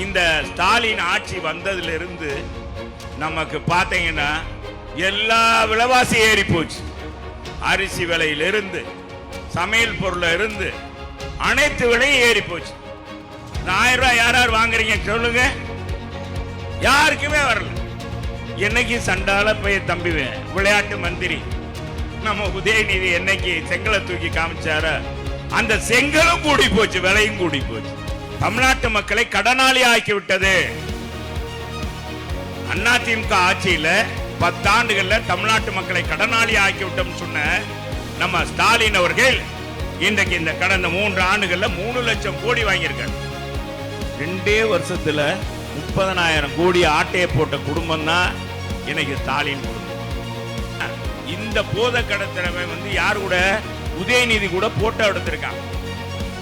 இந்த ஸ்டாலின் ஆட்சி வந்ததிலிருந்து நமக்கு பார்த்தீங்கன்னா எல்லா விலைவாசி ஏறி போச்சு. அரிசி விலையிலிருந்து சமையல் பொருள் இருந்து அனைத்து விலையும் ஏறி போச்சு. 1000 ரூபாய் யார் யார் வாங்குறீங்க சொல்லுங்க. யாருக்குமே வரல. என்னைக்கு சண்டால போய் தம்பிவேன் விளையாட்டு மந்திரி நம்ம உதயநிதி என்னைக்கு செங்கலை தூக்கி காமிச்சார அந்த செங்கலும் கூடி போச்சு, விலையும் கூடி போச்சு. தமிழ்நாட்டு மக்களை கடனாளி ஆக்கி விட்டது. அதிமுக ஆட்சியில 10 ஆண்டுகள்ல தமிழ்நாட்டு மக்களை கடனாளி ஆக்கி விட்டோம் சொன்ன நம்ம ஸ்டாலின் அவர்கள் இன்றைக்கு இந்த கடந்த 3 ஆண்டுகள்ல 3 லட்சம் கோடி வாங்கியிருக்காரு. 2 வருஷத்துல 30,000 கோடி ஆட்டையை போட்ட குடும்பம் தான் இன்னைக்கு ஸ்டாலின் குடும்பம். இந்த போதை கடத்தலை யார் கூட, உதயநிதி கூட போட்டோ எடுத்திருக்காங்க.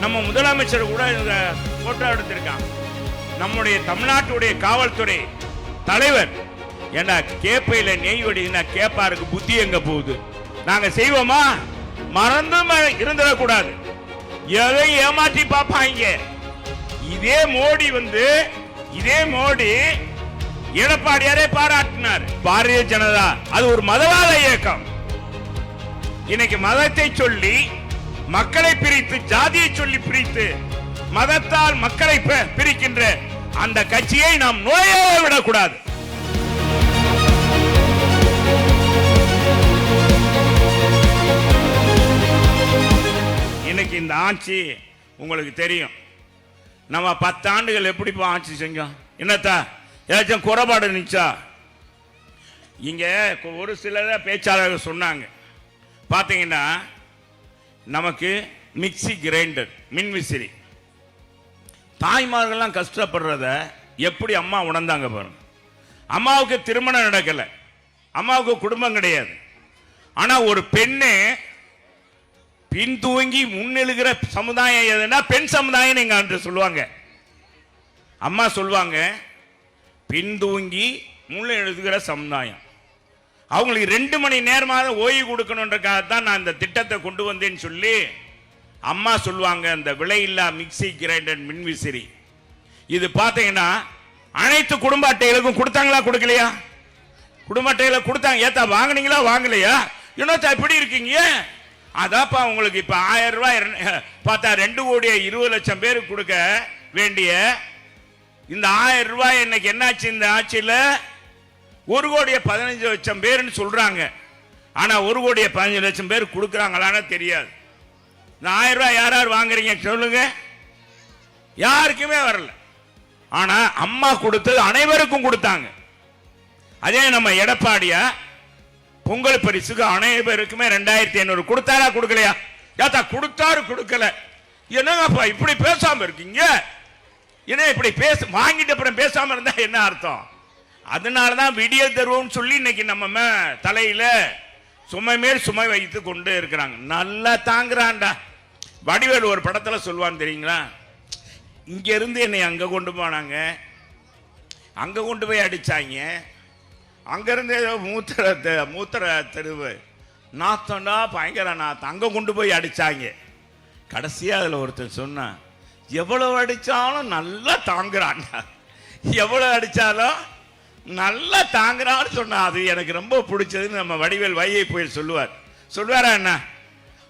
நம்ம முதலமைச்சர் கூட போட்டோ எடுத்திருக்காங்க. நம்முடைய தமிழ்நாட்டுடைய காவல்துறை தலைவர் ஏன்னா கேப்பையில நெய் வடினா கேப்பாருக்கு புத்தி எங்க போகுது? நாங்க செய்வோமா? மறந்தும் இருந்துடக்கூடாது. எதை ஏமாற்றி பார்ப்பாங்க. இதே மோடி எடப்பாடியாரே பாராட்டினார். பாரதிய ஜனதா அது ஒரு மதவாத இயக்கம். இன்னைக்கு மதத்தை சொல்லி மக்களை பிரித்து, ஜாதியை சொல்லி பிரித்து, மதத்தால் மக்களை பிரிக்கின்ற அந்த கட்சியை நாம் நோயாக விடக்கூடாது. இன்னைக்கு இந்த ஆட்சி உங்களுக்கு தெரியும். நம்ம 10 ஆண்டுகள் எப்படி ஆட்சி செஞ்சோம்? என்னத்தா ஏதாச்சும் குறைபாடு நிச்சா? இங்க ஒரு சில பேச்சாளர்கள் சொன்னாங்க. பார்த்தீங்கன்னா நமக்கு மிக்சி கிரைண்டர், மின்விசிறி, தாய்மார்கள்லாம் கஷ்டப்படுறத எப்படி அம்மா உணர்ந்தாங்க பாருங்க. அம்மாவுக்கு திருமணம் நடக்கல, அம்மாவுக்கு குடும்பம் கிடையாது. ஆனா ஒரு பெண்ணு பின்தூங்கி முன்னெழுகிற சமுதாயம் எதுனா பெண் சமுதாயம் நீங்க அன்று சொல்லுவாங்க. அம்மா சொல்லுவாங்க பின்தூங்கி முன்னெழுகிற சமுதாயம். அவங்களுக்கு 2 மணி நேரமாக ஓய்வு கொடுக்கணுன்றக்காகத்தான் நான் இந்த திட்டத்தை கொண்டு வந்தேன்னு சொல்லி அம்மா சொல்லுவாங்க. அந்த விலையில்லா மிக்சி கிரைண்டர் மின்விசிறி இது பார்த்தீங்கன்னா அனைத்து குடும்ப அட்டைகளுக்கும் கொடுத்தாங்களா கொடுக்கலையா? குடும்ப அட்டைகளை கொடுத்தாங்க. ஏத்தா வாங்கினீங்களா வாங்கலையா? இன்னொத்தா இப்படி இருக்கீங்க. அதாப்பா உங்களுக்கு இப்ப 1000 ரூபாய் பார்த்தா 2,20,00,000 பேருக்கு கொடுக்க வேண்டிய இந்த 1000 ரூபாய் இன்னைக்கு என்னாச்சு? இந்த ஆட்சியில் 1,15,00,000 பேர்னு சொல்றாங்க. ஆனா 1,15,00,000 பேர் கொடுக்குறாங்களான்னு தெரியாது. இந்த 1000 ரூபாய் யார் யார் வாங்குறீங்க சொல்லுங்க. யாருக்குமே வரல. ஆனா அம்மா கொடுத்தது அனைவருக்கும் கொடுத்தாங்க. அதே நம்ம எடப்பாடியா பொங்கல் பரிசுக்கு அனைவருக்குமே 2,500 கொடுத்தாரா கொடுக்கலையா? ஏத்தா கொடுத்தாரு கொடுக்கல. என்னங்கப்பா இப்படி பேசாம இருக்கீங்க? என்ன இப்படி வாங்கிட்டு அப்புறம் பேசாம இருந்தா என்ன அர்த்தம்? அதனாலதான் விடியல் தருவோம் சொல்லி இன்னைக்கு நம்ம தலையில சுமை மேல் சுமை வைத்து கொண்டு இருக்கிறாங்க. நல்லா தாங்குறான்டா. வடிவேல் ஒரு படத்துல சொல்லுவான் தெரியுங்களா? இங்க இருந்து என்னை அங்க கொண்டு போனாங்க, அங்க கொண்டு போய் அடிச்சாங்க, அங்க இருந்து மூத்திர தெருவு நாத்தம்டா பயங்கர நாத்தம், அங்க கொண்டு போய் அடிச்சாங்க. கடைசியா அதுல ஒருத்தர் சொன்னா எவ்வளவு அடிச்சாலும் நல்லா தாங்குறான்டா, எவ்வளவு அடிச்சாலும் நல்லா தாங்குறான்னு சொன்னா அது எனக்கு ரொம்ப பிடிச்சதுன்னு நம்ம வடிவேல் வையை போய் சொல்லுவாரா? என்ன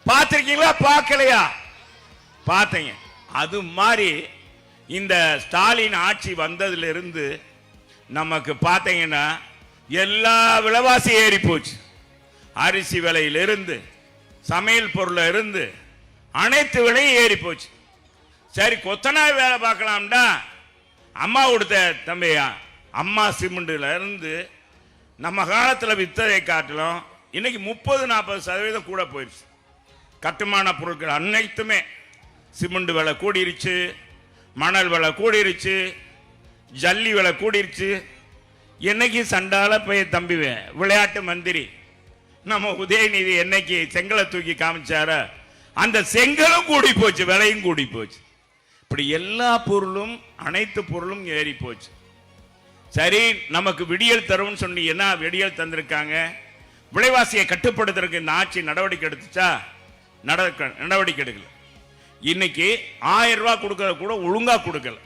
பார்த்திருக்கீங்களா பார்க்கலையா? பார்த்தீங்க. அது மாதிரி இந்த ஸ்டாலின் ஆட்சி வந்ததிலிருந்து நமக்கு பார்த்தீங்கன்னா எல்லா விலைவாசி ஏறி போச்சு. அரிசி விலையிலிருந்து சமையல் பொருள் இருந்து அனைத்து விலையும் ஏறி போச்சு. சரி கொத்தனார் வேலை பார்க்கலாம்டா. அம்மா கொடுத்த தம்பியா அம்மா சிமெண்ட்ல இருந்து நம்ம காலத்தில் வித்ததை காட்டிலும் இன்னைக்கு 30-40% கூட போயிடுச்சு. கட்டுமான பொருட்கள் அனைத்துமே சிமெண்ட் விலை கூடிருச்சு, மணல் விலை கூடிருச்சு, ஜல்லி விலை கூடிருச்சு. என்னைக்கு சண்டால போய் தம்பிவேன் விளையாட்டு மந்திரி நம்ம உதயநிதி என்னைக்கு செங்கலை தூக்கி காமிச்சார அந்த செங்கலும் கூடி போச்சு, விலையும் கூடி போச்சு. இப்படி எல்லா பொருளும் அனைத்து பொருளும் ஏறி போச்சு. சரி நமக்கு விடியல் தரும்னு சொன்னி என்ன விடியல் தந்திருக்காங்க? விலைவாசியை கட்டுப்படுத்துறதுக்கு இந்த ஆட்சி நடவடிக்கை எடுத்துச்சா? நடவடிக்கை எடுக்கல. இன்னைக்கு 1000 ரூபாய் கொடுக்கறது கூட ஒழுங்கா கொடுக்கல.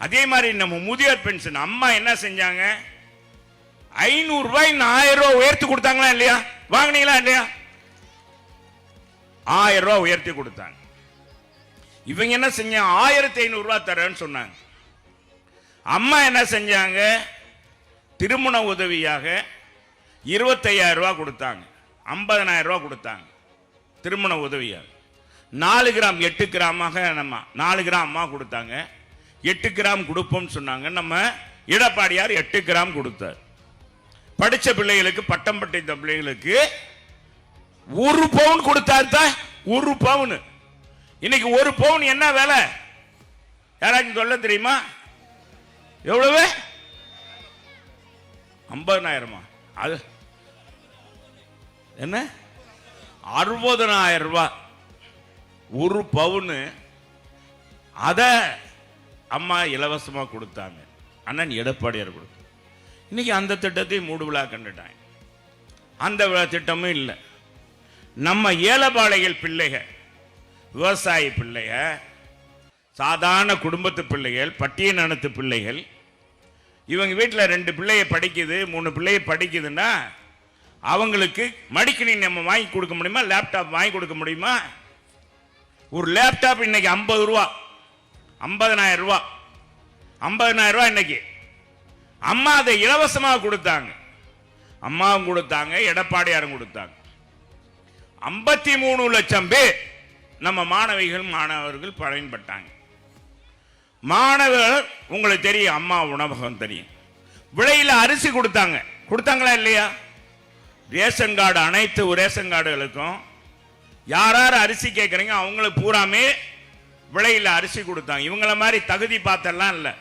அதே மாதிரி நம்ம முதியோர் பென்ஷன் அம்மா என்ன செஞ்சாங்க, 500 ரூபாய் 1000 ரூபாய் உயர்த்தி கொடுத்தாங்களா இல்லையா? வாங்கினீங்களா இல்லையா? 1000 ரூபாய் உயர்த்தி கொடுத்தாங்க. இவங்க என்ன செஞ்சாங்க, 1500 ரூபாய் தரேன்னு சொன்னாங்க. அம்மா என்ன செஞ்சாங்க, திருமண உதவியாக 25000 ரூபாய் கொடுத்தாங்க, 50000 ரூபாய் கொடுத்தாங்க திருமண உதவியாக. 4 கிராம் 8 கிராமாக நம்ம 4 கிராம் அம்மா கொடுத்தாங்க, 8 கிராம் கொடுப்போம்னு சொன்னாங்க. நம்ம எடப்பாடியார் 8 கிராம் கொடுத்தார். படிச்ச பிள்ளைகளுக்கு, பட்டம் பட்ட பிள்ளைகளுக்கு 1 பவுன் கொடுத்தார் தான். 1 பவுன். இன்னைக்கு 1 பவுன் என்ன விலை யாராச்சும் சொல்ல தெரியுமா? எவ்வளவு? 50000. அது என்ன? 60000 ரூபாய் 1 பவுன். அத அம்மா இலவசமா கொடுத்தாங்க, அண்ணன் எடப்பாடியார் கொடுத்தாங்க. இன்னைக்கு அந்த திட்டத்தை மூடு விழா கண்டுட்டாங்க. அந்த திட்டமும் இல்லை. நம்ம ஏலபாளைகள் பிள்ளைகள், விவசாய பிள்ளைகள், சாதாரண குடும்பத்து பிள்ளைகள், பட்டியலினத்து பிள்ளைகள், இவங்க வீட்டில் 2 பிள்ளைய படிக்குது, 3 பிள்ளைய படிக்குதுன்னா அவங்களுக்கு மடிக்கணினி நம்ம வாங்கி கொடுக்க முடியுமா? லேப்டாப் வாங்கி கொடுக்க முடியுமா? ஒரு லேப்டாப் இன்னைக்கு 50 ரூபா, 50000 ரூபாய், 50000 ரூபாய் இன்னைக்கு. அம்மா அதை இலவசமாக கொடுத்தாங்க. அம்மாவும் கொடுத்தாங்க, எடப்பாடியாரும் கொடுத்தாங்க. 53 லட்சம் பேர் நம்ம மாணவர்கள் பயன்பட்டாங்க. மாணவர்கள் உங்களுக்கு தெரியும், அம்மா உணவகம் தெரியும். விலையில் அரிசி கொடுத்தாங்களா இல்லையா? ரேஷன் கார்டு, அனைத்து ரேஷன் கார்டுகளுக்கும் யார் யார் அரிசி கேட்குறீங்க அவங்களுக்கு பூராமே விலையில் அரிசி கொடுத்தாங்க. இவங்கள மாதிரி தகுதி பார்த்தெல்லாம் இல்லை.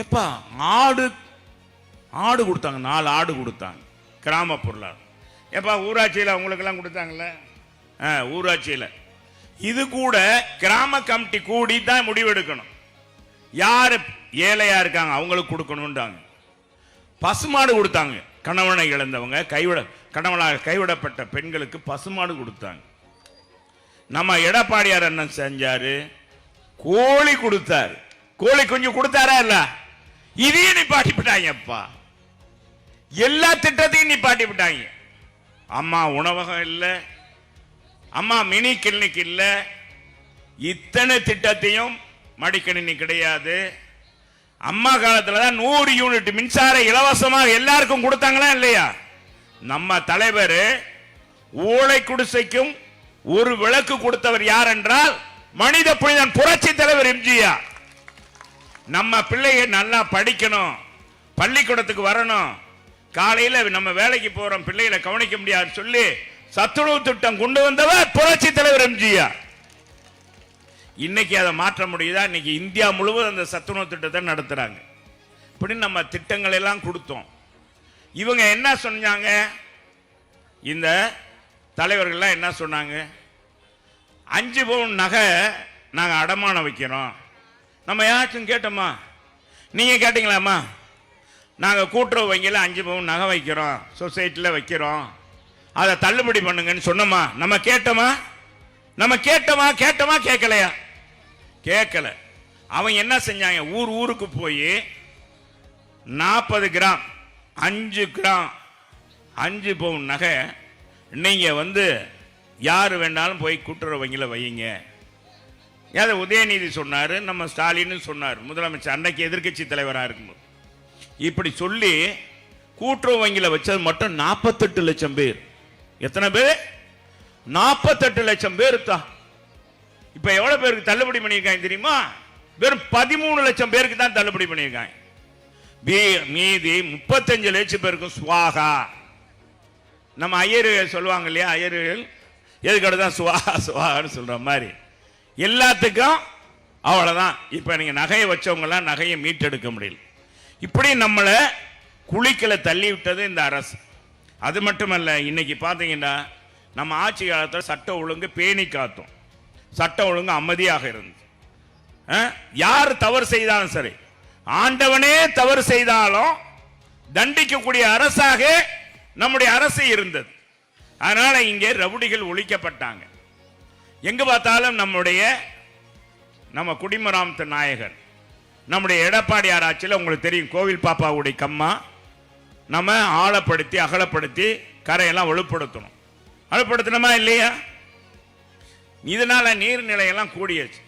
எப்பா ஆடு கொடுத்தாங்க, 4 ஆடு கொடுத்தாங்க கிராம பொருளாதாரம். எப்பா ஊராட்சியில் அவங்களுக்கெல்லாம் கொடுத்தாங்கல்ல, ஊராட்சியில். இது கூட கிராம கமிட்டி கூடி தான் முடிவெடுக்கணும். யார் ஏழையா இருக்காங்க அவங்களுக்கு கொடுக்கணும்ன்றாங்க. பசுமாடு கொடுத்தாங்க, கணவனை இழந்தவங்க, கணவனாக கைவிடப்பட்ட பெண்களுக்கு பசுமாடு கொடுத்தாங்க. நம்ம எடப்பாடியார் என்ன செஞ்சாரு, கோழி கொடுத்தாரு. கோழி கொஞ்சம் கொடுத்தாரா இல்ல? இதையும் நிப்பாட்டி விட்டாங்கப்பா. எல்லா திட்டத்தையும் நிப்பாட்டி விட்டாங்க. அம்மா உணவகம் இல்லை, அம்மா மினி கிளினிக் இல்லை, இத்தனை திட்டத்தையும் மடிக்கணினி கிடையாது. அம்மா காலத்துல தான் 100 யூனிட் மின்சாரம் இலவசமாக எல்லாருக்கும் கொடுத்தாங்களா இல்லையா? நம்ம தலைவர் ஓலை குடிசைக்கும் ஒரு விளக்கு கொடுத்தவர் யார் என்றால் மனித புனிதன் புரட்சி தலைவர் எம்ஜிஆர். நம்ம பிள்ளைகள் நல்லா படிக்கணும், பள்ளிக்கூடத்துக்கு வரணும், காலையில நம்ம வேலைக்கு போறோம், பிள்ளைகளை கவனிக்க முடியாது சொல்லி சத்துணவு திட்டம் கொண்டு வந்தவர் புரட்சி தலைவர் எம்ஜிஆர். இன்னைக்கு அதை மாற்ற முடியுதா? இன்னைக்கு இந்தியா முழுவதும் அந்த சத்துணவு திட்டத்தை நடத்துறாங்க. இப்படி நம்ம திட்டங்கள் எல்லாம் கொடுத்தோம். இவங்க என்ன சொன்னாங்க, இந்த தலைவர்கள்லாம் என்ன சொன்னாங்க, 5 பவுன் நகை நாங்க அடமானம் வைக்கிறோம். நம்ம யாராச்சும் கேட்டோமா? நீங்க கேட்டீங்களாமா? நாங்க கூட்டுறவு வங்கியில் 5 பவுன் நகை வைக்கிறோம், சொசைட்டியில் வைக்கிறோம், அதை தள்ளுபடி பண்ணுங்கன்னு சொன்னோமா? நம்ம கேட்டோமா? கேட்கலையா? கேட்கல. அவன் என்ன செஞ்சாங்க, ஊருக்கு போய் 40 கிராம் 5 கிராம் 5 பவுன் நகை நீங்க யாரு வேண்டாலும் போய் கூட்டுறவு வங்கியில் வையுங்க. அதை உதயநிதி சொன்னார், நம்ம ஸ்டாலின் சொன்னார், முதலமைச்சர் அன்னைக்கு எதிர்கட்சி தலைவராக இருக்கும்போது. இப்படி சொல்லி கூட்டுறவு வங்கியில் வச்சது மட்டும் 48 லட்சம் பேர். எத்தனை பேர்? 48 லட்சம் பேர் தான். இப்ப எவ்வளவு பேருக்கு தள்ளுபடி பண்ணியிருக்காங்க தெரியுமா? வெறும் 13 லட்சம் பேருக்கு தான் தள்ளுபடி பண்ணியிருக்காங்க. மீதி 35 லட்சம் பேருக்கும் சுவாகா. நம்ம ஐயர்கள் சொல்லுவாங்க இல்லையா, ஐயர்கள் எதுக்கட தான் சுவாகான்னு சொல்ற மாதிரி எல்லாத்துக்கும் அவ்வளவுதான். இப்ப நீங்க நகையை வச்சவங்க எல்லாம் நகையை மீட்டெடுக்க முடியல. இப்படி நம்மளை குளிக்கல தள்ளி விட்டது இந்த அரசு. அது மட்டுமல்ல, இன்னைக்கு பாத்தீங்கன்னா நம்ம ஆட்சி காலத்தில் சட்ட ஒழுங்கு பேணி காத்தோம், சட்ட ஒழுங்கு அமைதியாக இருந்தது. யார் தவறு செய்தாலும் சரி, ஆண்டவனே தவறு செய்தாலும் தண்டிக்கக்கூடிய அரசாக நம்முடைய அரசு இருந்தது. அதனால இங்கே ரவுடிகள் ஒழிக்கப்பட்டாங்க. எங்க பார்த்தாலும் நம்ம குடிமராமத்து நாயகர் நம்முடைய எடப்பாடியார் ஆட்சியில் உங்களுக்கு தெரியும், கோவில் பாப்பாவுடைய கம்மா நம்ம ஆழப்படுத்தி அகலப்படுத்தி கரையெல்லாம் வலுப்படுத்தணும். வலுப்படுத்தணுமா இல்லையா? இதனால நீர்நிலையெல்லாம் கூடியாச்சு.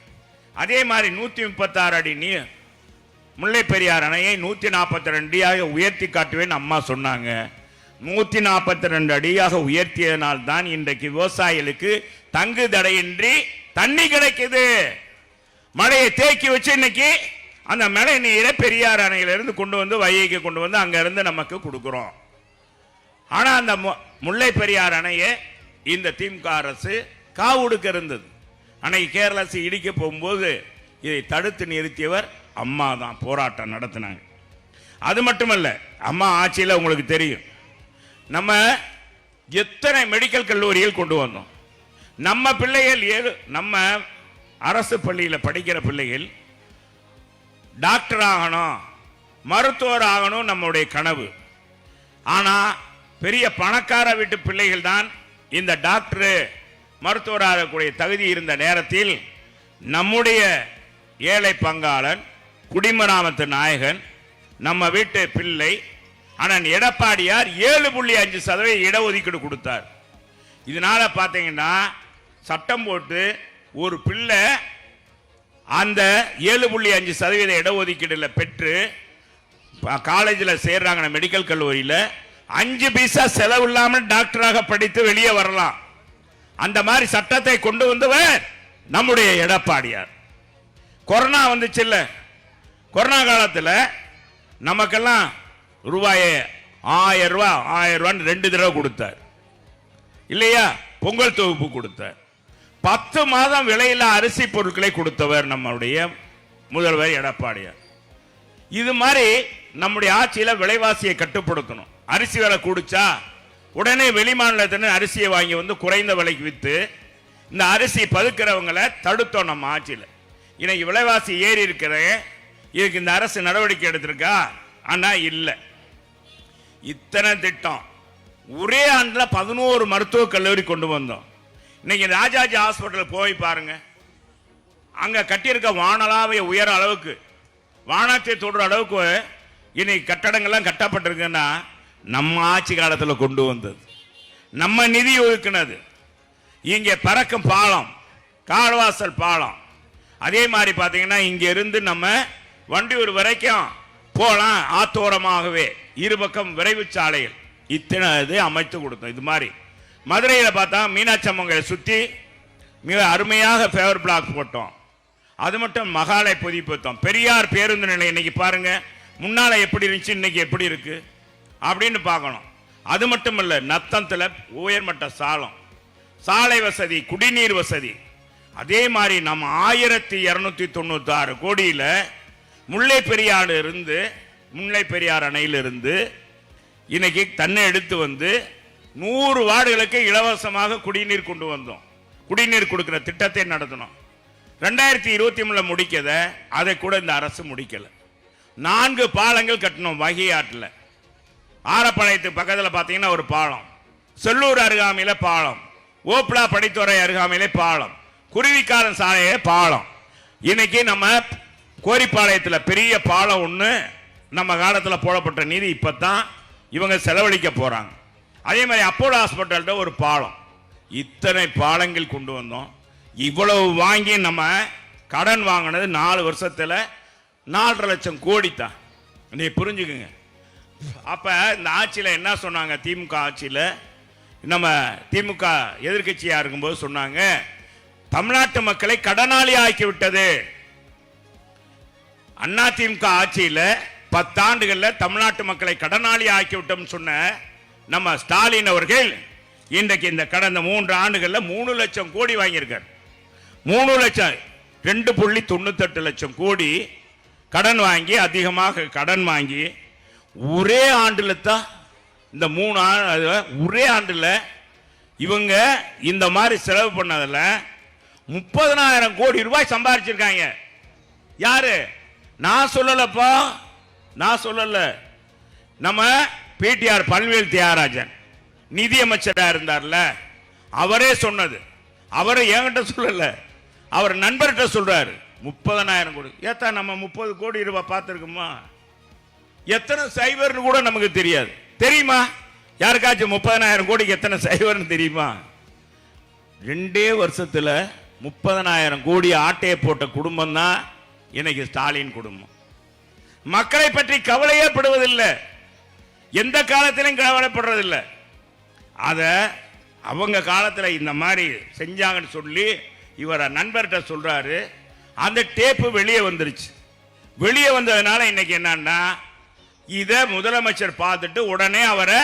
அதே மாதிரி 136 அடி நீர் முல்லை பெரியார் அணையை 142 அடியாக உயர்த்தி காட்டுவேன் அம்மா சொன்னாங்க. 142 அடியாக உயர்த்தியதனால் தான் இன்றைக்கு விவசாயிகளுக்கு தங்கு தடையின்றி தண்ணி கிடைக்குது. மழையை தேக்கி வச்சு இன்னைக்கு அந்த மழை நீரை பெரியார் அணையிலிருந்து கொண்டு வந்து வைகைக்கு கொண்டு வந்து அங்க இருந்து நமக்கு கொடுக்கிறோம். ஆனா அந்த முல்லை பெரியார் அணையை இந்த திமுக அரசு காவுடுக்க இருந்தது. அன்னைக்கு கேரள அரசு இடிக்க போகும்போது இதை தடுத்து நிறுத்தியவர் அம்மா தான், போராட்டம் நடத்தினாங்க. அது மட்டுமல்ல, அம்மா ஆட்சியில் உங்களுக்கு தெரியும் நம்ம எத்தனை மெடிக்கல் கல்லூரிகள் கொண்டு வந்தோம். நம்ம பிள்ளைகள் நம்ம அரசு பள்ளியில் படிக்கிற பிள்ளைகள் டாக்டர் ஆகணும், மருத்துவர் ஆகணும் நம்முடைய கனவு. ஆனா பெரிய பணக்கார வீட்டு பிள்ளைகள் தான் இந்த டாக்டர் மருத்துவர் ஆகக்கூடிய தகுதி இருந்த நேரத்தில் நம்முடைய ஏழை பங்காளன் குடிமராமத்து நாயகன் நம்ம வீட்டு பிள்ளை அண்ணன் எடப்பாடியார் 7.5% இடஒதுக்கீடு கொடுத்தார். இதனால பாத்தீங்கன்னா சட்டம் போட்டு ஒரு பிள்ளை அந்த 7.5% இடஒதுக்கீடுல பெற்று காலேஜில் சேர்றாங்க, மெடிக்கல் கல்லூரியில் 5 பைசா செலவு இல்லாமல் டாக்டராக படித்து வெளியே வரலாம். அந்த மாதிரி சட்டத்தை கொண்டு வந்தவர் நம்முடைய எடப்பாடியார். கொரோனா வந்துச்சு இல்ல, கொரோனா காலத்தில் நமக்கெல்லாம் ரூபாயை 1000 ரூபாய் 2 தடவை கொடுத்தார் இல்லையா? பொங்கல் தொகுப்பு கொடுத்தார். 10 மாதம் விலையில்லா அரிசி பொருட்களை கொடுத்தவர் நம்முடைய முதல்வர் எடப்பாடியார். இது மாதிரி நம்முடைய ஆட்சியில விலைவாசியை கட்டுப்படுத்தணும். அரிசி விலை கூடுச்சா உடனே வெளிமாநிலத்தின அரிசியை வாங்கி வந்து குறைந்த விலைக்கு வித்து இந்த அரிசி பதுக்கிறவங்களை தடுத்தோம் நம்ம ஆட்சியில். இன்னைக்கு விலைவாசி ஏறி இருக்கிற இதுக்கு இந்த அரசு நடவடிக்கை எடுத்திருக்கா? ஆனா இல்லை. இத்தனை திட்டம் ஒரே ஆண்டில் 11 மருத்துவக் கல்லூரி கொண்டு வந்தோம். இன்னைக்கு ராஜாஜி ஹாஸ்பிட்டல் போய் பாருங்க, அங்க கட்டியிருக்க வானளாவிய உயர அளவுக்கு வானத்தை தொடுற அளவுக்கு இன்னைக்கு கட்டடங்கள்லாம் கட்டப்பட்டிருக்குன்னா நம்ம ஆட்சி காலத்தில் கொண்டு வந்தது, நம்ம நிதி ஒதுக்கினது. இங்கே பறக்கும் பாலம், கால்வாசல் பாலம், அதே மாதிரி பார்த்தீங்கன்னா இங்க இருந்து நம்ம வண்டியூர் வரைக்கும் போலாம், ஆத்தோரமாகவே இருபக்கம் விரைவு சாலைகள் இத்தனை இது அமைத்து கொடுத்தோம். இது மாதிரி மதுரையில் பார்த்தா மீனாட்சி அம்மங்களை சுற்றி மிக அருமையாக ஃபேவர் பிளாக் போட்டோம். அது மட்டும் மகாலை புதுப்பித்தோம். பெரியார் பேருந்து நிலையம் இன்னைக்கு பாருங்க, முன்னால எப்படி இருந்துச்சு இன்னைக்கு எப்படி இருக்கு அப்படின்னு பார்க்கணும். அது மட்டும் இல்ல, நத்தத்தில் உயர்மட்ட சாலம், சாலை வசதி, குடிநீர் வசதி. அதே மாதிரி நம்ம 1296 கோடியில முல்லை பெரியாறு இருந்து முல்லை பெரியார் அணையிலிருந்து இன்னைக்கு தன்னை எடுத்து வந்து 100 வார்டுகளுக்கு இலவசமாக குடிநீர் கொண்டு வந்தோம். குடிநீர் கொடுக்கிற திட்டத்தை நடத்தணும். 2023 முடிக்கத அதை கூட இந்த அரசு முடிக்கல. 4 பாலங்கள் கட்டணும். வைகை ஆற்றில் ஆரப்பாளையத்துக்கு பக்கத்தில் பார்த்தீங்கன்னா ஒரு பாலம், செல்லூர் அருகாமையில பாலம், ஓப்லா படித்துறை அருகாமையில பாலம், குருவிக்காரன் சாலையில பாலம். இன்னைக்கு நம்ம கோரிப்பாளையத்தில் பெரிய பாலம் ஒன்று நம்ம காலத்தில் போடப்பட்ட நிதி இப்பதான் இவங்க செலவழிக்க போறாங்க. அதே மாதிரி அப்போலோ ஹாஸ்பிட்டல்கிட்ட ஒரு பாலம். இத்தனை பாலங்கள் கொண்டு வந்தோம். இவ்வளவு வாங்கி நம்ம கடன் வாங்கினது 4 வருஷத்துல 4.5 லட்சம் கோடி தான். நீ புரிஞ்சுக்குங்க. அப்ப இந்த ஆட்சியில் என்ன சொன்னாங்க? திமுக ஆட்சியில் நம்ம திமுக எதிர்கட்சியா இருக்கும்போது சொன்னாங்க, தமிழ்நாட்டு மக்களை கடனாளி ஆக்கி விட்டது. அண்ணா திமுக ஆட்சியில் 10 ஆண்டுகளில் தமிழ்நாட்டு மக்களை கடனாளி ஆக்கி விட்டோம் சொன்ன நம்ம ஸ்டாலின் அவர்கள் இன்றைக்கு இந்த கடந்த 3 ஆண்டுகளில் 3 லட்சம் கோடி வாங்கியிருக்கார். 3 லட்சம் 2.98 லட்சம் கோடி கடன் வாங்கி, அதிகமாக கடன் வாங்கி ஒரே ஆண்டுல தான் இந்த 3 ஆண்டு ஒரே ஆண்டுல இவங்க இந்த மாதிரி செலவு பண்ணதில் 30,000 கோடி ரூபாய் சம்பாதிச்சிருக்காங்க. யாரு? நான் சொல்லலப்பா, நான் சொல்லல. நம்ம பிடிஆர் பன்வேல் தியாகராஜன் நிதியமைச்சராக இருந்தார்ல, அவரே சொன்னது. அவரை என்கிட்ட சொல்லல, அவர் நண்பர்கிட்ட சொல்றாரு. 30,000 கோடி. ஏத்தா நம்ம 30 கோடி ரூபாய் பார்த்துருக்கோமா? எத்தனை சைபர்னு கூட நமக்கு தெரியாது. தெரியுமா யாருக்காச்சும் 30,000 கோடிக்கு எத்தனை சைபர்னு தெரியுமா? 2 வருஷத்துல 30,000 கோடி ஆட்டையை போட்ட குடும்பம் தான் இன்னைக்கு ஸ்டாலின் குடும்பம். மக்களை பற்றி கவலையே படுவதில்லை, எந்த காலத்திலும் கவலைப்படுறதில்லை. அத அவங்க காலத்தில் இந்த மாதிரி செஞ்சாங்கன்னு சொல்லி இவர நண்பர்கிட்ட சொல்றாரு. அந்த டேப்பு வெளியே வந்துருச்சு. வெளியே வந்ததுனால இன்னைக்கு என்னன்னா, இத முதலமைச்சர் பார்த்துட்டு உடனே அவரை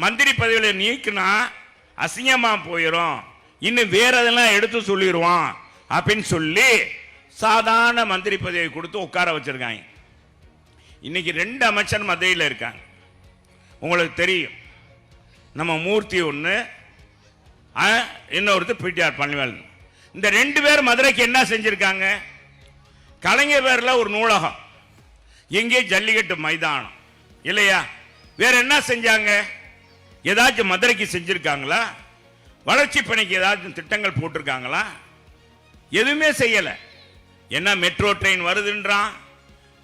மந்திரி பதவியில் நீக்கினா அசிங்கமா போயிடும், இன்னும் வேற எதெல்லாம் எடுத்து சொல்லிடுவான் அப்படின்னு சொல்லி சாதாரண மந்திரி பதவியை கொடுத்து உட்கார வச்சிருக்காங்க. இன்னைக்கு 2 அமைச்சர் மத்தியில் இருக்காங்க. உங்களுக்கு தெரியும், நம்ம மூர்த்தி ஒன்று, இன்னொருத்தர் பிடிஆர் பழனிவேல். இந்த 2 பேர் மதுரைக்கு என்ன செஞ்சிருக்காங்க? கலைஞர் பேர்ல ஒரு நூலகம், எங்கே ஜல்லிக்கட்டு மைதானம் இல்லையா? வேற என்ன செஞ்சாங்க? ஏதாச்சும் மதுரைக்கு செஞ்சிருக்காங்களா? வளர்ச்சி பணிக்கு ஏதாச்சும் திட்டங்கள் போட்டிருக்காங்களா? எதுவுமே செய்யல. என்ன மெட்ரோ ட்ரெயின் வருதுன்றான்.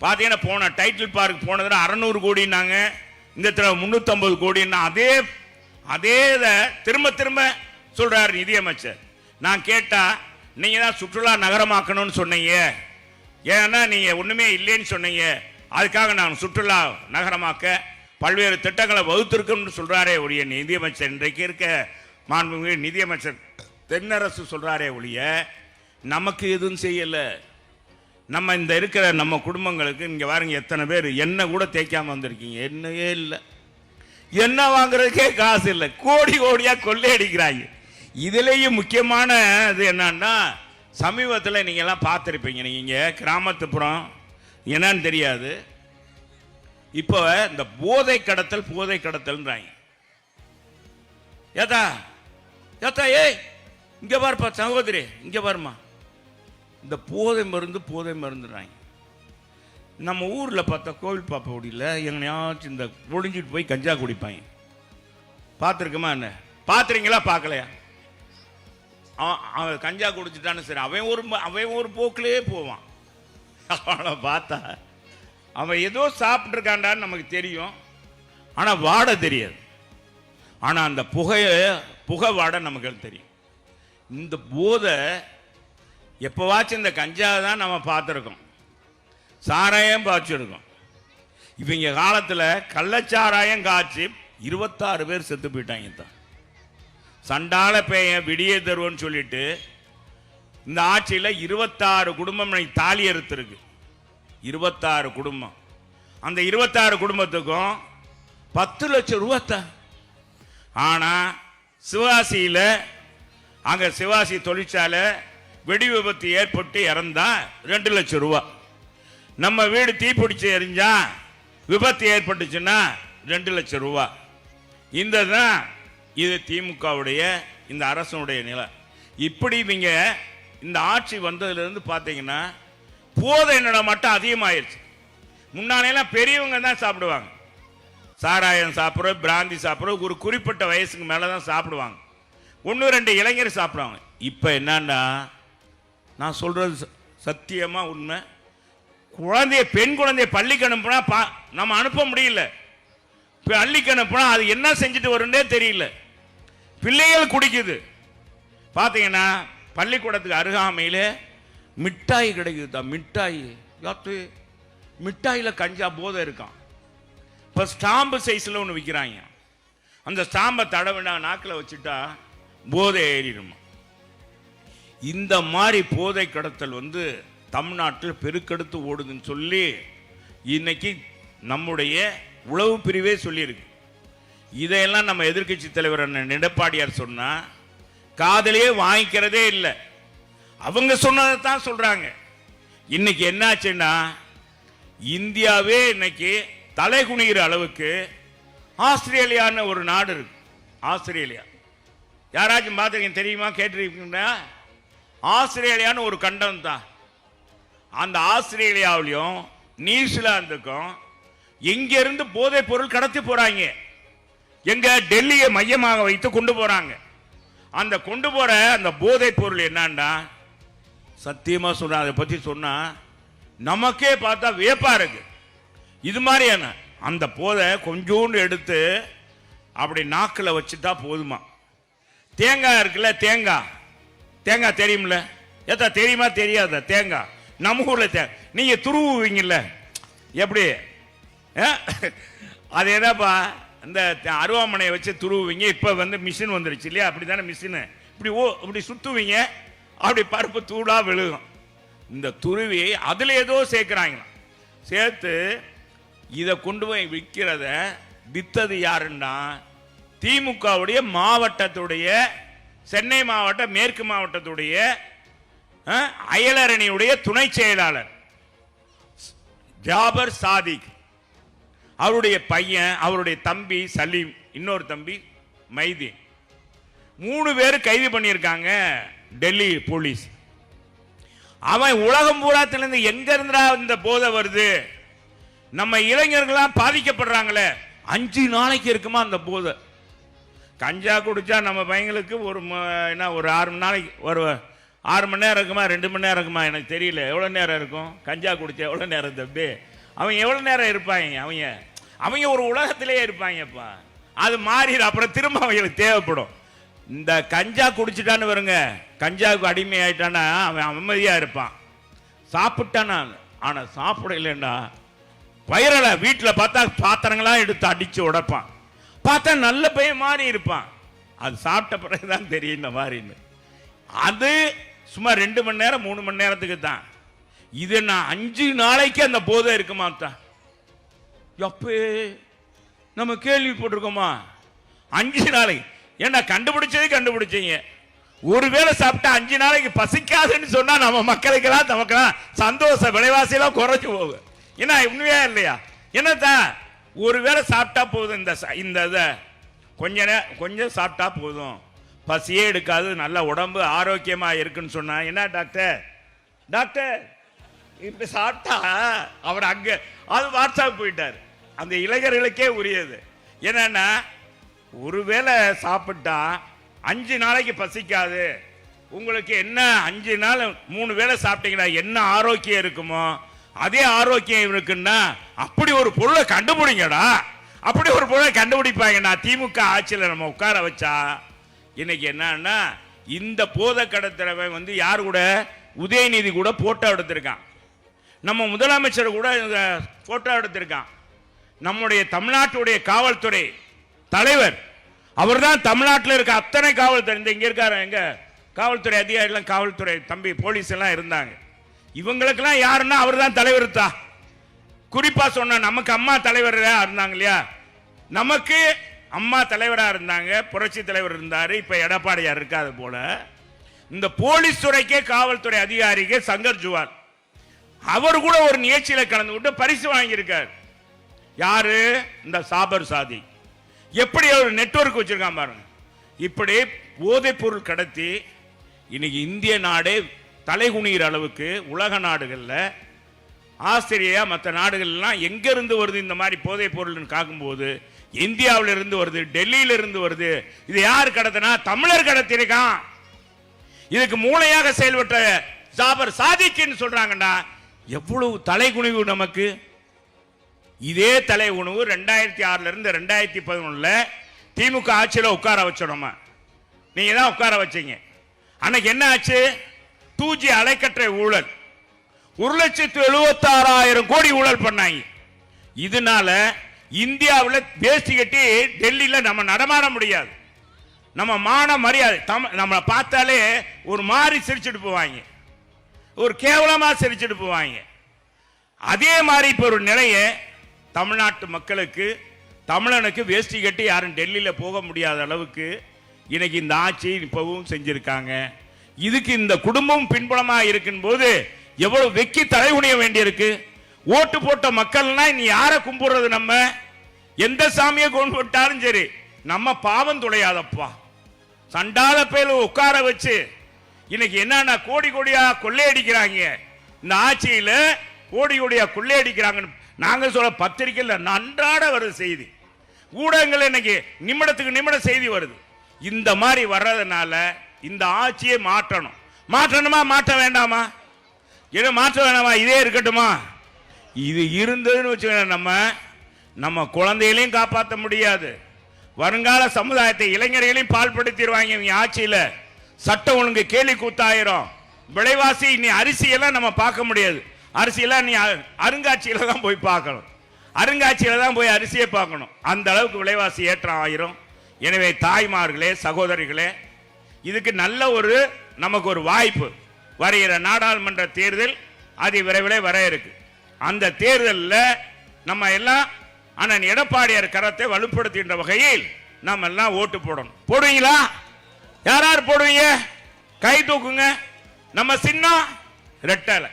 பார்த்தீங்கன்னா போன டைட்டில் பார்க் போனதுல 600 கோடினாங்க, இந்த தடவை 350 கோடின்னா அதே திரும்ப திரும்ப சொல்றாரு நிதியமைச்சர். நான் கேட்டா நீங்க தான் சுற்றுலா நகரமாக்கணும்னு சொன்னீங்க, ஏன்னா நீங்க ஒண்ணுமே இல்லைன்னு சொன்னீங்க, அதுக்காக நான் சுற்றுலா நகரமாக்க பல்வேறு திட்டங்களை வகுத்திருக்கணும்னு சொல்றாரே ஒழிய நிதியமைச்சர், இன்றைக்கு இருக்க மாண்புமிகு நிதியமைச்சர் தென்னரசு சொல்றாரே ஒழிய நமக்கு எதுவும் செய்யல. நம்ம இந்த இருக்கிற நம்ம குடும்பங்களுக்கு இங்க பாருங்க, எத்தனை பேர் எண்ணெய் கூட தேய்க்காம வந்திருக்கீங்க. எண்ணெயே இல்லை, எண்ணெய் வாங்குறதுக்கே காசு இல்லை, கோடி கோடியா கொள்ளையடிக்கிறாங்க. இதுலேயும் முக்கியமான இது என்னன்னா, சமீபத்தில் நீங்க எல்லாம் பார்த்துருப்பீங்க, நீங்க கிராமத்துப்புறம் என்னன்னு தெரியாது, இப்போ இந்த போதை கடத்தல்ன்றாங்க. ஏதா ஏத்தா ஏய் இங்க பாருப்பா சகோதரி, இங்க பாருமா, இந்த போதை மருந்துறாங்க. நம்ம ஊரில் பார்த்தா கோவில் பாப்படியில் எங்கனையாச்சும் இந்த ஒழிஞ்சிட்டு போய் கஞ்சா குடிப்பாங்க. பார்த்துருக்குமா? என்ன பார்த்துறீங்களா? பார்க்கலையா? அவன் கஞ்சா குடிச்சிட்டான்னு சரி, அவன் ஒரு போக்கிலே போவான். அவனை பார்த்தா அவன் ஏதோ சாப்பிட்ருக்காண்டான்னு நமக்கு தெரியும், ஆனால் வாடை தெரியாது. ஆனால் அந்த புகை வாடை நமக்கு தெரியும். இந்த போதை எப்போவாச்சும் இந்த கஞ்சா தான் நம்ம பார்த்துருக்கோம், சாராயம் காய்ச்சிருக்கோம். இவங்க காலத்தில் கள்ளச்சாராயம் காய்ச்சி 26 பேர் செத்து போயிட்டாங்க. தான் சண்டால பேயன் விடிய தருவோன்னு சொல்லிட்டு இந்த ஆட்சியில் 26 குடும்பம் தாலி அறுத்திருக்கு. 26 குடும்பம். அந்த 26 குடும்பத்துக்கும் 10 லட்சம் ரூபாய் தான். ஆனால் சிவாசியில் அங்கே சிவாசி தொழிற்சாலை வெடி விபத்து ஏற்பட்டு இறந்தா 2 லட்சம் ரூபாய். நம்ம வீடு தீப்பிடிச்சு எரிஞ்சா விபத்து ஏற்பட்டுச்சுன்னா 2 லட்சம் ரூபாய். இந்த தான் இது திமுகவுடைய இந்த அரசனுடைய நிலை. இப்படி இவங்க இந்த ஆட்சி வந்ததுலேருந்து பார்த்தீங்கன்னா போதை மட்டும் அதிகமாயிருச்சு. முன்னாடியெல்லாம் பெரியவங்க தான் சாப்பிடுவாங்க, சாராயம் சாப்பிட்ற, பிராந்தி சாப்பிட்ற, ஒரு குறிப்பிட்ட வயசுக்கு மேலே தான் சாப்பிடுவாங்க. 1-2 இளைஞர் சாப்பிடுவாங்க. இப்போ என்னன்னா, நான் சொல்றது சத்தியமா உண்மை, பெண் குழந்தைய பள்ளிக்கு அனுப்புனா நம்ம அனுப்ப முடியல. பள்ளிக்கு அனுப்புனா அது என்ன செஞ்சுட்டு வரும்னே தெரியல. பிள்ளைகள் குடிக்குது. பார்த்தீங்கன்னா பள்ளிக்கூடத்துக்கு அருகாமையில் மிட்டாய் கிடைக்குது. மிட்டாயில் கஞ்சா போதை இருக்கான். இப்போ ஸ்டாம்பு சைஸில் ஒன்று விற்கிறாங்க. அந்த ஸ்டாம்பை தடவினா நாக்கில் வச்சுட்டா போதை ஏறிடுமா. இந்த மாதிரி போதை கடத்தல் தமிழ்நாட்டில் பெருக்கெடுத்து ஓடுதுன்னு சொல்லி இன்னைக்கு நம்முடைய உளவு பிரிவே சொல்லியிருக்கு. இதையெல்லாம் நம்ம எதிர்கட்சி தலைவர் எடப்பாடியார் சொன்னா காதலியே வாங்கிக்கிறதே இல்லை. அவங்க சொன்னதை தான் சொல்றாங்க. இன்னைக்கு என்னாச்சுன்னா, இந்தியாவே இன்னைக்கு தலை குனிகிற அளவுக்கு ஆஸ்திரேலியான்னு ஒரு நாடு இருக்கு. ஆஸ்திரேலியா யாராச்சும் பார்த்துருக்கீங்க தெரியுமா? கேட்டிருக்கீங்களா? ஆஸ்திரேலியான்னு ஒரு கண்டம் தான். அந்த ஆஸ்திரேலியாவிலையும் நியூசிலாந்துக்கும் எங்கிருந்து போதைப் பொருள் கடத்தி போறாங்க. எங்க டெல்லியை மையமாக வைத்து கொண்டு போறாங்க. அந்த கொண்டு போற அந்த போதைப் பொருள் என்னன்னா சத்தியமா சொல்றேன். அதை பத்தி சொன்னா நமக்கே பார்த்தா வியப்பா இருக்கு. இது மாதிரியான அந்த போதை கொஞ்சோண்டு எடுத்து அப்படி நாக்கில் வச்சுட்டா போதுமா. தேங்காய் இருக்குல்ல, தேங்காய் தெரியுமில்ல, ஏத்தா தெரியுமா தெரியாத தேங்காய் நம்ம ஊர்ல நீங்க துருவுவீங்கல்ல, எப்படி அது என்னப்பா இந்த அருவாமனையை வச்சு துருவுவீங்க. இப்போ மிஷின் வந்துருச்சு இல்லையா, அப்படி தானே மிஷினு. இப்படி சுற்றுவீங்க, அப்படி பருப்பு தூளாக விழுகும். இந்த துருவி அதில் ஏதோ சேர்க்குறாங்க, சேர்த்து இதை கொண்டு போய் விற்கிறத வித்தது யாருன்னா திமுகவுடைய மாவட்டத்துடைய, சென்னை மாவட்ட மேற்கு மாவட்டத்துடைய அயலரணியுடைய துணை செயலாளர் ஜாபர் சாதிக், அவருடைய பையன், அவருடைய தம்பி சலீம், இன்னொரு தம்பி மைதீன், 3 பேர் கைது பண்ணியிருக்காங்க டெல்லி போலீஸ். அவன் உலகம் பூராத்திலிருந்து எங்க இருந்தா இந்த போதை வருது, நம்ம இளைஞர்கள்லாம் பாதிக்கப்படுறாங்களே, 5 நாளைக்கு இருக்குமா அந்த போதை. கஞ்சா குடிச்சா நம்ம பையங்களுக்கு ஒரு 6 மணி நாளைக்கு ஒரு 6 மணி நேரம் இருக்குமா, 2 மணி நேரம் இருக்குமா எனக்கு தெரியல. எவ்வளோ நேரம் இருக்கும் கஞ்சா குடிச்சா, எவ்வளோ நேரம் தம்பி? அவங்க எவ்வளோ நேரம் இருப்பாங்க? அவங்க ஒரு உலகத்திலேயே இருப்பாங்கப்பா. அது மாறிடு, அப்புறம் திரும்ப அவங்களுக்கு தேவைப்படும். இந்த கஞ்சா குடிச்சிட்டான்னு வருங்க, கஞ்சாவுக்கு அடிமை ஆயிட்டானா அவன் அமைதியா இருப்பான், சாப்பிட்டானா. ஆனா சாப்பிட இல்லைன்னா வயிறல வீட்டில் பார்த்தா பாத்திரங்களாம் எடுத்து அடிச்சு உடைப்பான், பார்த்தா நல்ல பையன் மாறி இருப்பான். அது சாப்பிட்ட பிறகுதான் தெரியும் இந்த மாதிரின்னு. அது சும்மா 2 மணி நேரம் 3 மணி நேரத்துக்கு தான். இது நான் 5 நாளைக்கு அந்த போதை இருக்குமாத்தான். எப்ப நம்ம கேள்விப்பட்டிருக்கோமா 5 நாளைக்கு? ஏன்னா கண்டுபிடிச்சீங்க. ஒருவேளை சாப்பிட்டா 5 நாளைக்கு பசிக்காதுன்னு சொன்னா நம்ம மக்களுக்கெல்லாம் நமக்கெல்லாம் சந்தோஷ விலைவாசியெல்லாம் குறைச்சு போகும். ஏன்னா உண்மையா இல்லையா? என்னத்தான் ஒருவேளை சாப்பிட்டா போதும், இந்த இதை கொஞ்சம் சாப்பிட்டா போதும், பசியே எடுக்காது, நல்ல உடம்பு ஆரோக்கியமா இருக்குன்னு சொன்னா என்ன டாக்டர் இப்படி சாப்பிட்டா அவர் அங்க அது வாட்ஸ்அப் போயிட்டார். அந்த இளைஞர்களுக்கே உரியது என்னன்னா, ஒருவேளை சாப்பிட்டா 5 நாளைக்கு பசிக்காது, உங்களுக்கு என்ன 5 நாள் 3 வேளை சாப்பிட்டீங்கன்னா என்ன ஆரோக்கியம் இருக்குமோ அதே ஆரோக்கியம் இருக்குன்னா அப்படி ஒரு பொருளை கண்டுபிடிங்கடா. அப்படி ஒரு பொருளை கண்டுபிடிப்பாங்கன்னா திமுக ஆட்சியில் நம்ம உட்கார வச்சா இன்னைக்கு என்னன்னா, இந்த போதை கடத்தலை யார் கூட, உதயநிதி கூட போட்டோ எடுத்திருக்கான், நம்ம முதலமைச்சர் கூட போட்டோ எடுத்திருக்கான், நம்முடைய தமிழ்நாட்டுடைய காவல்துறை தலைவர் அவர் தான் தமிழ்நாட்டில் இருக்க அத்தனை காவல்துறை, இங்க இருக்காரு, எங்க காவல்துறை அதிகாரிகள், காவல்துறை தம்பி போலீஸ் எல்லாம் இருந்தாங்க. இவங்களுக்கெல்லாம் யாருன்னா அவர் தான் தலைவர் தான். குறிப்பா சொன்ன நமக்கு அம்மா தலைவர் இருந்தாங்க இல்லையா, நமக்கு அம்மா தலைவரா இருந்தாங்க, புரட்சி தலைவர் இருந்தாரு, இப்ப எடப்பாடியார் இருக்காது போல. இந்த போலீஸ் துறைக்கே காவல்துறை அதிகாரிக்கு சங்கர் ஜுவால் அவர் கூட ஒரு நிகழ்ச்சியில கலந்து விட்டு பரிசு வாங்கியிருக்கார். யாரு? இந்த சாபர் சாதி. எப்படி ஒரு நெட்வொர்க் வச்சிருக்கான் பாருங்க. இப்படி போதைப் பொருள் கடத்தி இன்னைக்கு இந்திய நாடே தலைகுனிகிற அளவுக்கு உலக நாடுகள்ல, ஆஸ்திரேலியா மற்ற நாடுகள்லாம் எங்க இருந்து வருது இந்த மாதிரி போதைப் பொருள் காக்கும்போது இந்தியாவில இருந்து வருது, டெல்லியில இருந்து வருது. இது யார் கடத்தினா? தமிழர் கடத்திருக்கான். இதுக்கு மூளையாக செயல்பட்ட ஜாபர் சாதிக்குன்னு சொல்றாங்கடா. எவ்வளவு தலைகுனிவு நமக்கு. இதே தலைகுனிவு 2006 இருந்து 2011 திமுக ஆட்சியில் உட்கார வச்சோம். நீங்க தான் உட்கார வச்சீங்க. அன்னைக்கு என்ன ஆச்சு? 2G அலைக்கற்றை ஊழல், 1,76,000 கோடி ஊழல் பண்ணாங்க. இதனால இந்தியாவில் வேஷ்டி கட்டி டெல்லியில் நம்ம நடமாட முடியாது. நம்ம மான மரியாதை நம்மளை பார்த்தாலே ஒரு மாதிரி சிரிச்சுட்டு போவாங்க, ஒரு கேவலமா சிரிச்சுட்டு போவாங்க. அதே மாதிரி இப்ப ஒரு நிலையை தமிழ்நாட்டு மக்களுக்கு, தமிழனுக்கு வேஷ்டி கட்டி யாரும் டெல்லியில் போக முடியாத அளவுக்கு இன்னைக்கு இந்த ஆட்சி இப்பவும் செஞ்சிருக்காங்க. இதுக்கு இந்த குடும்பம் பின்புலமாக இருக்கும் போது எவ்வளவு வெக்கி தலைகுனிய வேண்டியிருக்கு. ஓட்டு போட்ட மக்கள்னா நீ யாரை கும்பிடுறது? நம்ம எந்த சாமியை கொண்டுட்டாலும் சரி நம்ம பாவம் துளையாதப்பா. சண்டால பேர் உட்கார வச்சு இன்னைக்கு என்னன்னா கோடி கோடியா கொள்ளையடிக்கிறாங்க. இந்த ஆட்சியில கோடி கோடியா கொள்ளையடிக்கிறாங்கன்னு நாங்க சொல்ல பத்திரிகையில் நன்றாட வருது செய்தி, ஊடகங்கள் இன்னைக்கு நிமிடத்துக்கு நிமிடம் செய்தி வருது. இந்த மாதிரி வர்றதுனால இந்த ஆட்சியை மாற்றணும். மாற்றணுமா மாற்ற வேண்டாமா? இது மாற்ற வேண்டாமா? இதே இருக்கட்டுமா? இது இருந்ததுன்னு வச்சுக்கோங்க, நம்ம குழந்தைகளையும் காப்பாற்ற முடியாது, வருங்கால சமுதாயத்தை இளைஞர்களையும் பால்படுத்திடுவாங்க. இவங்க ஆட்சியில் சட்ட ஒழுங்கு கேலி கூத்தாயிரும். விலைவாசி இனி அரிசியெல்லாம் நம்ம பார்க்க முடியாது. அரிசியெல்லாம் நீ அருங்காட்சியில் தான் போய் பார்க்கணும், அருங்காட்சியில் தான் போய் அரிசியை பார்க்கணும். அந்த அளவுக்கு விலைவாசி ஏற்றம் ஆயிரும். எனவே தாய்மார்களே, சகோதரிகளே, இதுக்கு நல்ல நமக்கு ஒரு வாய்ப்பு. வருகிற நாடாளுமன்ற தேர்தல் அதி விரைவில் வர இருக்கு. அந்த தேர்தலில் நம்ம எல்லாம் அண்ணன் எடப்பாடியார் கரத்தை வலுப்படுத்துகின்ற வகையில் நம்ம எல்லாம் ஓட்டு போடணும். போடுவீங்களா? யார் யார் போடுவீங்க? கை தூக்குங்க. நம்ம சின்னம் ரெட்டலை.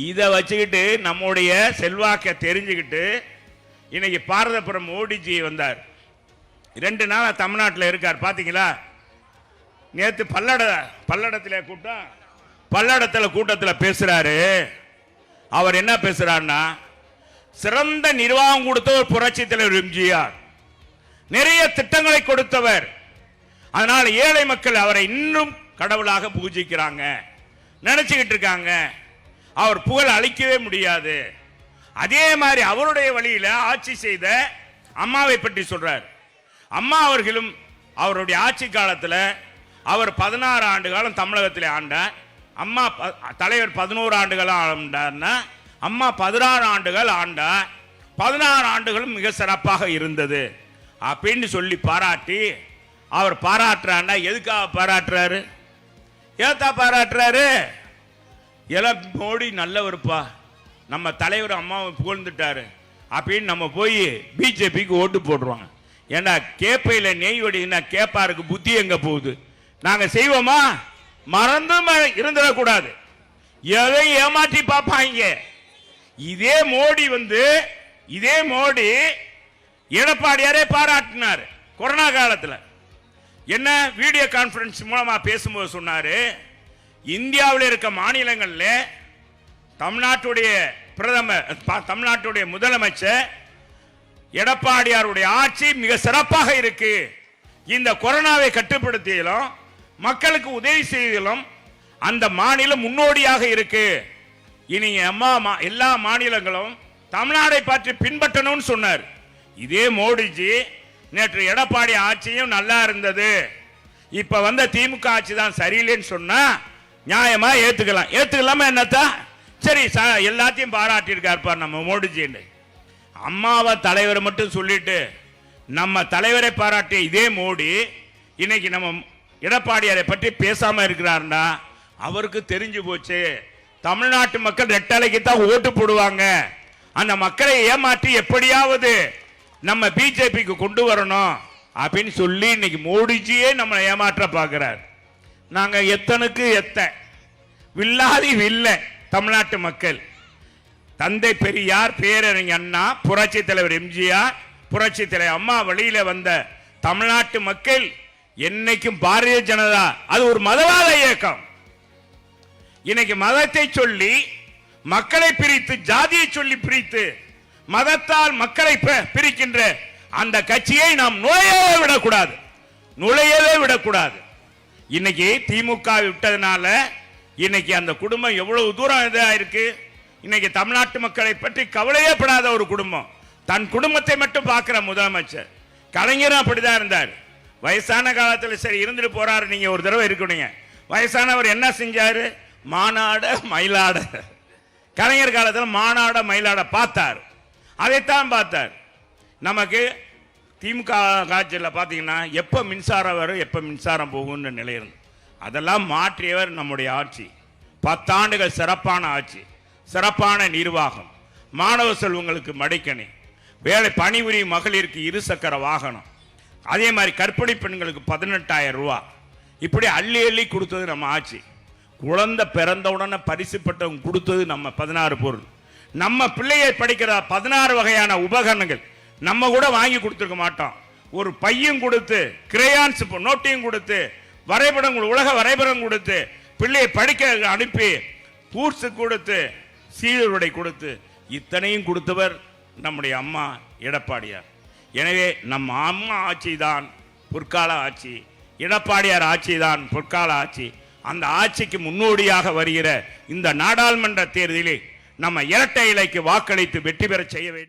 இதை வச்சுக்கிட்டு நம்முடைய செல்வாக்கை தெரிஞ்சுக்கிட்டு இன்னைக்கு பாரதபுரம் மோடிஜி வந்தார். 2 நாள் தமிழ்நாட்டில் இருக்கார். பார்த்தீங்களா? நேற்று பல்லடத்தில் கூட்டத்தில் பேசுறாரு. அவர் என்ன பேசுறாருன்னா, சிறந்த நிர்வாகம் கொடுத்த ஒரு புரட்சி தலைவர் எம்ஜிஆர், நிறைய திட்டங்களை கொடுத்தவர். அதனால் ஏழை மக்கள் அவரை இன்னும் கடவுளாக பூஜிக்கிறாங்க, நினைச்சுக்கிட்டு இருக்காங்க. அவர் புகழ் அளிக்கவே முடியாது. அதே மாதிரி அவருடைய வழியில் ஆட்சி செய்த அம்மாவை பற்றி சொல்றார். அம்மா அவர்களும் அவருடைய ஆட்சி காலத்தில் அவர் 16 ஆண்டு காலம் தமிழகத்தில் ஆண்டார். அம்மா தலைவர் 11 ஆண்டுகள் ஆண்டார்னா அம்மா 16 ஆண்டுகள் ஆண்டார். 16 ஆண்டுகளும் மிக சிறப்பாக இருந்தது அப்படின்னு சொல்லி பாராட்டி, அவர் பாராட்டுறாருன்னா எதுக்காக பாராட்டுறாரு? ஏத்தா பாராட்டுறாரு? எல்லாம் மோடி நல்லவருப்பா, நம்ம தலைவர் அம்மாவை புகழ்ந்துட்டாரு அப்படின்னு நம்ம போய் பிஜேபிக்கு ஓட்டு போடுறோம். ஏன்னா கேப்பையில் நெய் வடினா கேப்பாருக்கு புத்தி எங்க போகுது? நாங்க செய்வோமா? மறந்தும் இருந்துடக்கூடாது. எதை ஏமாற்றி பார்ப்பாங்க. இதே மோடி எடப்பாடியாரே பாராட்டினார். கொரோனா காலத்தில் என்ன வீடியோ கான்பரன்ஸ் மூலமா பேசும்போது சொன்னாரு, இந்தியாவில் இருக்க மாநிலங்களில் தமிழ்நாட்டுடைய முதலமைச்சர் எடப்பாடியாருடைய ஆட்சி மிக சிறப்பாக இருக்கு. இந்த கொரோனாவை கட்டுப்படுத்தியலும் மக்களுக்கு உதவி செய்தலும் அந்த மாநிலம் முன்னோடியாக இருக்கு. இனி எல்லா மாநிலங்களும் தமிழ்நாடை பற்றி பின்பற்றணும்னு சொன்னார். இதே மோடிஜி நேற்று எடப்பாடி ஆட்சியும் நல்லா இருந்தது, இப்ப வந்த திமுக ஆட்சி தான் சரியில்லைன்னு சொன்னா நியாயமா ஏத்துக்கலாமா? என்னத்தான் சரி, எல்லாத்தையும் பாராட்டியிருக்காருப்பார் நம்ம மோடிஜி. அம்மாவை தலைவரை மட்டும் சொல்லிட்டு நம்ம தலைவரை பாராட்டிய இதே மோடி இன்னைக்கு நம்ம எடப்பாடியாரை பற்றி பேசாம இருக்கிறார்னா அவருக்கு தெரிஞ்சு போச்சு, தமிழ்நாட்டு மக்கள் ரெட்டலைக்கு தான் ஓட்டு போடுவாங்க, அந்த மக்களை ஏமாற்றி எப்படியாவது நம்ம பிஜேபிக்கு கொண்டு வரணும் அப்படின்னு சொல்லி இன்னைக்கு மோடிஜியே நம்மளை ஏமாற்ற பார்க்கிறார். நாங்க எத்தனுக்கு வில்லாதி வில்ல தமிழ்நாட்டு மக்கள். தந்தை பெரியார், பேரறிஞர் அண்ணா, புரட்சி தலைவர் எம்ஜிஆர், புரட்சி தலைவர் அம்மா வழியில வந்த தமிழ்நாட்டு மக்கள் என்னைக்கும் பாரதிய ஜனதா அது ஒரு மதவாத இயக்கம். இன்னைக்கு மதத்தை சொல்லி மக்களை பிரித்து, ஜாதியை சொல்லி பிரித்து, மதத்தால் மக்களை பிரிக்கின்ற அந்த கட்சியை நாம் நுழையவே விடக்கூடாது. இன்னைக்கு திமுக விட்டதுனால இன்னைக்கு அந்த குடும்பம் எவ்வளவு தூரம் இதா இருக்கு. இன்னைக்கு தமிழ்நாட்டு மக்களை பற்றி கவலையே படாத ஒரு குடும்பம், தன் குடும்பத்தை மட்டும் பார்க்கிற முதலமைச்சர். கலைஞரும் அப்படிதான் இருந்தார். வயசான காலத்தில் சரி இருந்துட்டு போறாரு, நீங்க ஒரு தடவை இருக்கணுங்க. வயசானவர் என்ன செஞ்சாரு? மானாட மயிலாட. கலைஞர் காலத்தில் மானாட மயிலாட பார்த்தார், அதைத்தான் பார்த்தார். நமக்கு திமுக காட்சியில் பார்த்தீங்கன்னா எப்போ மின்சாரம் வரும், எப்போ மின்சாரம் போகும்னு நிலை இருந்து அதெல்லாம் மாற்றியவர் நம்முடைய ஆட்சி. 10 ஆண்டுகள் சிறப்பான ஆட்சி, சிறப்பான நிர்வாகம், மாணவ செல்வங்களுக்கு மடிக்கணி, வேலை பணிபுரியும் மகளிருக்கு 2 சக்கர வாகனம், அதே மாதிரி கர்ப்பிணி பெண்களுக்கு 18,000 ரூபா, இப்படி அள்ளி அள்ளி கொடுத்தது நம்ம ஆட்சி. குழந்தை பிறந்த உடனே பரிசு பட்டம் கொடுத்தது நம்ம 16 பொருள். நம்ம பிள்ளையை படிக்கிற 16 வகையான உபகரணங்கள் நம்ம கூட வாங்கி கொடுத்துருக்க மாட்டோம். ஒரு பையும் கொடுத்து, கிரேயான்ஸ் நோட்டையும் கொடுத்து, வரைபடங்கள் உலக வரைபடம் கொடுத்து, பிள்ளையை படிக்க அனுப்பி, கூர்ஸ் கொடுத்து, சீருடை கொடுத்து, இத்தனையும் கொடுத்தவர் நம்முடைய அம்மா எடப்பாடியார். எனவே நம்ம அம்மா ஆட்சி தான் பொற்கால ஆட்சி, எடப்பாடியார் ஆட்சி தான் பொற்கால ஆட்சி. அந்த ஆட்சிக்கு முன்னோடியாக வருகிற இந்த நாடாளுமன்ற தேர்தலில் நம்ம இரட்டை இலைக்கு வாக்களித்து வெற்றி பெற செய்ய வேண்டும்.